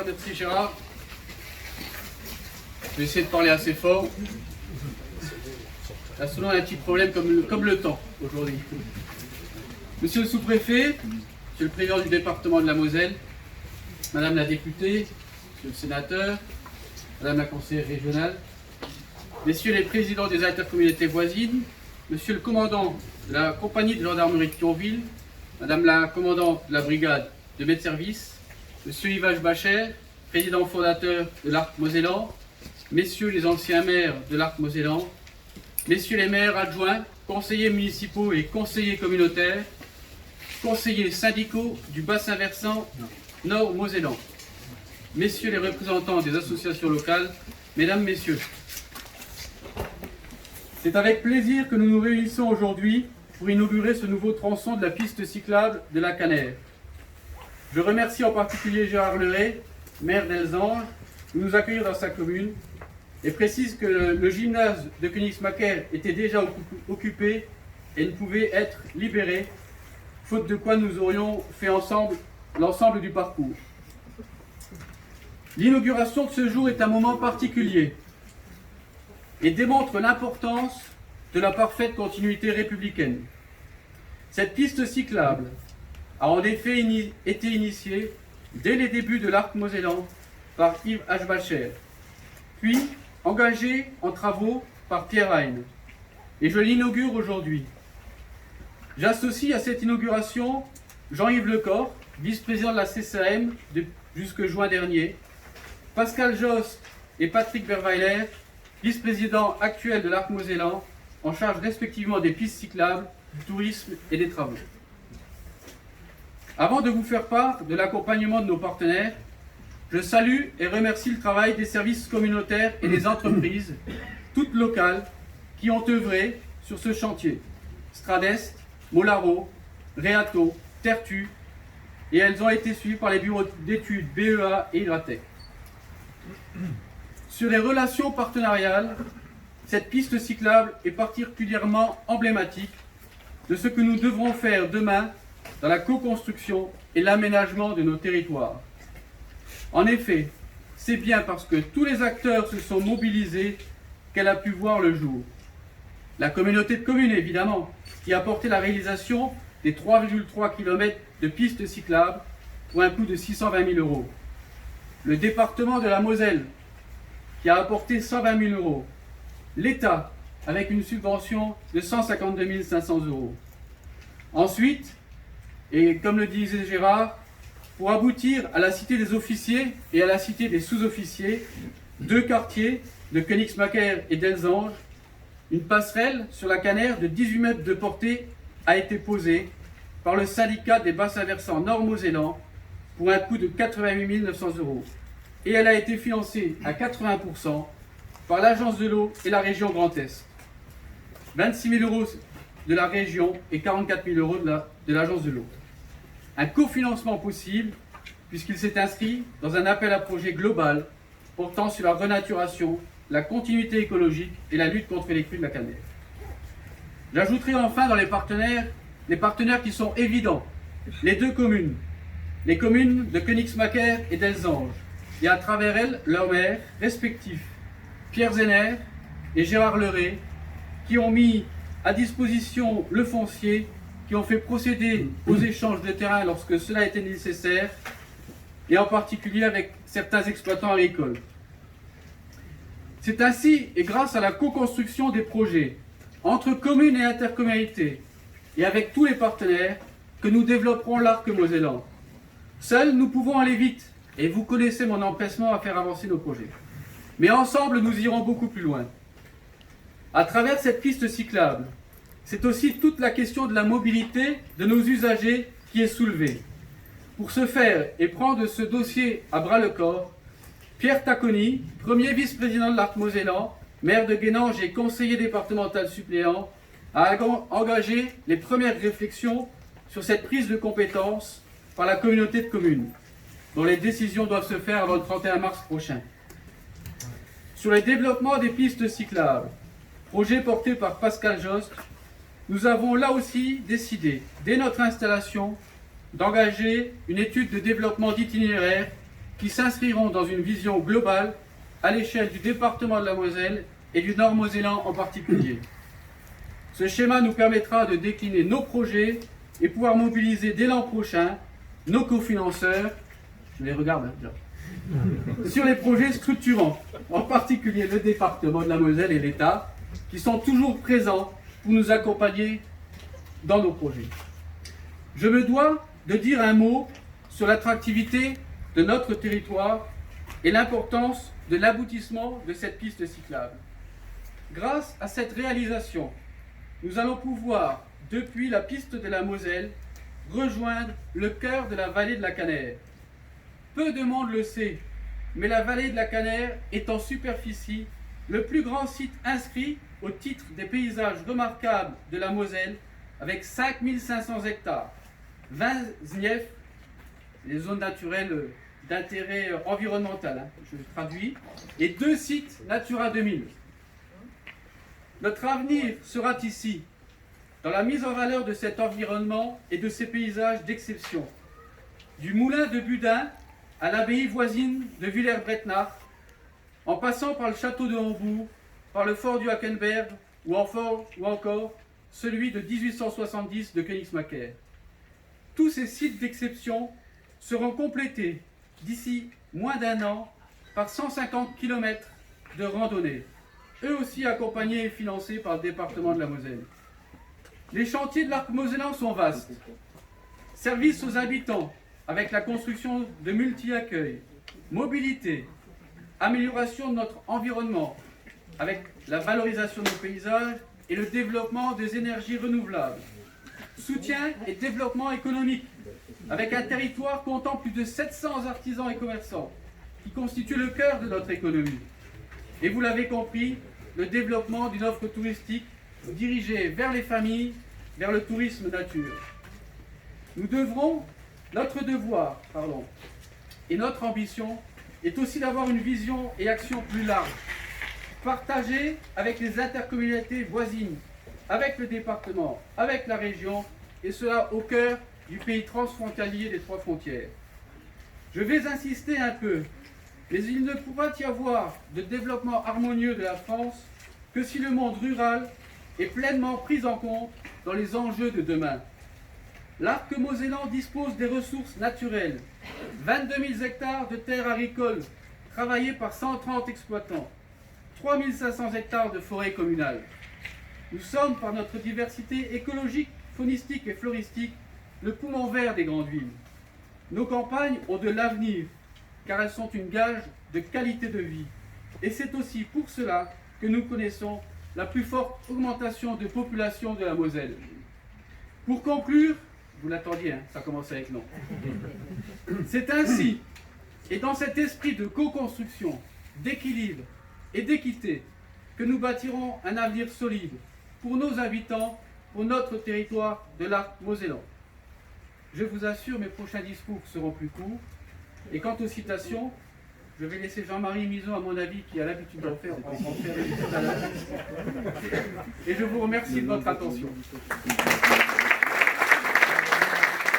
cher Merci Gérard. Je vais essayer de parler assez fort. Là, selon un petit problème comme le temps aujourd'hui. Monsieur le sous-préfet, monsieur le président du département de la Moselle, madame la députée, monsieur le sénateur, madame la conseillère régionale, messieurs les présidents des intercommunautés voisines, monsieur le commandant de la compagnie de gendarmerie de Thionville, madame la commandante de la brigade de Med-Service, monsieur Yves Bacher, président fondateur de l'Arc Mosellan, messieurs les anciens maires de l'Arc Mosellan, messieurs les maires adjoints, conseillers municipaux et conseillers communautaires, conseillers syndicaux du bassin versant Nord-Mosellan, messieurs les représentants des associations locales, mesdames, messieurs. C'est avec plaisir que nous nous réunissons aujourd'hui pour inaugurer ce nouveau tronçon de la piste cyclable de la Canère. Je remercie en particulier Gérard Leray, maire d'Elzange, de nous accueillir dans sa commune et précise que le gymnase de Königsmacker était déjà occupé et ne pouvait être libéré, faute de quoi nous aurions fait ensemble l'ensemble du parcours. L'inauguration de ce jour est un moment particulier et démontre l'importance de la parfaite continuité républicaine. Cette piste cyclable a en effet été initiée dès les débuts de l'Arc Mosellan par Yves Bacher, puis engagée en travaux par Pierre Heine, et je l'inaugure aujourd'hui. J'associe à cette inauguration Jean-Yves Lecor, vice-président de la CCAM jusque juin dernier, Pascal Jost et Patrick Verweiler, vice-président actuel de l'Arc Mosellan, en charge respectivement des pistes cyclables, du tourisme et des travaux. Avant de vous faire part de l'accompagnement de nos partenaires, je salue et remercie le travail des services communautaires et des entreprises, toutes locales, qui ont œuvré sur ce chantier. Stradest, Molaro, Reato, Tertu, et elles ont été suivies par les bureaux d'études BEA et Hydratec. Sur les relations partenariales, cette piste cyclable est particulièrement emblématique de ce que nous devrons faire demain dans la co-construction et l'aménagement de nos territoires. En effet, c'est bien parce que tous les acteurs se sont mobilisés qu'elle a pu voir le jour. La communauté de communes, évidemment, qui a porté la réalisation des 3,3 km de pistes cyclables pour un coût de 620 000 €. Le département de la Moselle, qui a apporté 120 000 €. L'État, avec une subvention de 152 500 €. Ensuite, et comme le disait Gérard, pour aboutir à la cité des officiers et à la cité des sous-officiers, deux quartiers de Königsmacker et d'Elzange, une passerelle sur la Canère de 18 mètres de portée a été posée par le syndicat des bassins versants Nord-Mosellan pour un coût de 88 900 €. Et elle a été financée à 80% par l'Agence de l'eau et la région Grand Est. 26 000 € de la région et 44 000 € de l'Agence de l'eau. Un cofinancement possible puisqu'il s'est inscrit dans un appel à projet global portant sur la renaturation, la continuité écologique et la lutte contre les crues de la Canère. J'ajouterai enfin dans les partenaires qui sont évidents, les deux communes, les communes de Königsmacker et d'Elzange, et à travers elles, leurs maires respectifs, Pierre Zenner et Gérard Leray, qui ont mis à disposition le foncier, qui ont fait procéder aux échanges de terrain lorsque cela était nécessaire, et en particulier avec certains exploitants agricoles. C'est ainsi et grâce à la co-construction des projets entre communes et intercommunalités, et avec tous les partenaires, que nous développerons l'Arc Mosellan. Seuls, nous pouvons aller vite, et vous connaissez mon empressement à faire avancer nos projets. Mais ensemble, nous irons beaucoup plus loin. À travers cette piste cyclable, c'est aussi toute la question de la mobilité de nos usagers qui est soulevée. Pour ce faire et prendre ce dossier à bras-le-corps, Pierre Tacconi, premier vice-président de l'Arc Mosellan, maire de Guénange et conseiller départemental suppléant, a engagé les premières réflexions sur cette prise de compétence par la communauté de communes, dont les décisions doivent se faire avant le 31 mars prochain. Sur le développement des pistes cyclables, projet porté par Pascal Jost, nous avons là aussi décidé, dès notre installation, d'engager une étude de développement d'itinéraires qui s'inscriront dans une vision globale à l'échelle du département de la Moselle et du Nord-Mosellan en particulier. Ce schéma nous permettra de décliner nos projets et pouvoir mobiliser dès l'an prochain nos cofinanceurs, je les regarde sur les projets structurants, en particulier le département de la Moselle et l'État, qui sont toujours présents pour nous accompagner dans nos projets. Je me dois de dire un mot sur l'attractivité de notre territoire et l'importance de l'aboutissement de cette piste cyclable. Grâce à cette réalisation, nous allons pouvoir, depuis la piste de la Moselle, rejoindre le cœur de la vallée de la Canère. Peu de monde le sait, mais la vallée de la Canère est en superficie le plus grand site inscrit au titre des paysages remarquables de la Moselle, avec 5500 hectares, 20 zniefs, les zones naturelles d'intérêt environnemental, je traduis, et 2 sites Natura 2000. Notre avenir sera ici, dans la mise en valeur de cet environnement et de ces paysages d'exception. Du moulin de Budin à l'abbaye voisine de Villers-Bretnach, en passant par le château de Hambourg, par le fort du Hackenberg ou encore celui de 1870 de Königsmacker. Tous ces sites d'exception seront complétés d'ici moins d'un an par 150 km de randonnée, eux aussi accompagnés et financés par le département de la Moselle. Les chantiers de l'arc mosellan sont vastes. Service aux habitants avec la construction de multi-accueils, mobilité, amélioration de notre environnement avec la valorisation de nos paysages et le développement des énergies renouvelables. Soutien et développement économique avec un territoire comptant plus de 700 artisans et commerçants qui constituent le cœur de notre économie. Et vous l'avez compris, le développement d'une offre touristique dirigée vers les familles, vers le tourisme nature. Notre devoir et notre ambition est aussi d'avoir une vision et action plus large, partagée avec les intercommunalités voisines, avec le département, avec la région, et cela au cœur du pays transfrontalier des 3 frontières. Je vais insister un peu, mais il ne pourra y avoir de développement harmonieux de la France que si le monde rural est pleinement pris en compte dans les enjeux de demain. L'arc mosellan dispose des ressources naturelles, 22 000 hectares de terres agricoles travaillées par 130 exploitants, 3 500 hectares de forêt communale. Nous sommes, par notre diversité écologique, faunistique et floristique, le poumon vert des grandes villes. Nos campagnes ont de l'avenir, car elles sont une gage de qualité de vie. Et c'est aussi pour cela que nous connaissons la plus forte augmentation de population de la Moselle. Pour conclure, vous l'attendiez, ça commence avec non. C'est ainsi, et dans cet esprit de co-construction, d'équilibre et d'équité, que nous bâtirons un avenir solide pour nos habitants, pour notre territoire de l'arc mosellan. Je vous assure, mes prochains discours seront plus courts. Et quant aux citations, je vais laisser Jean-Marie Mison, à mon avis, qui a l'habitude d'en faire tout à l'heure. Et je vous remercie de votre attention.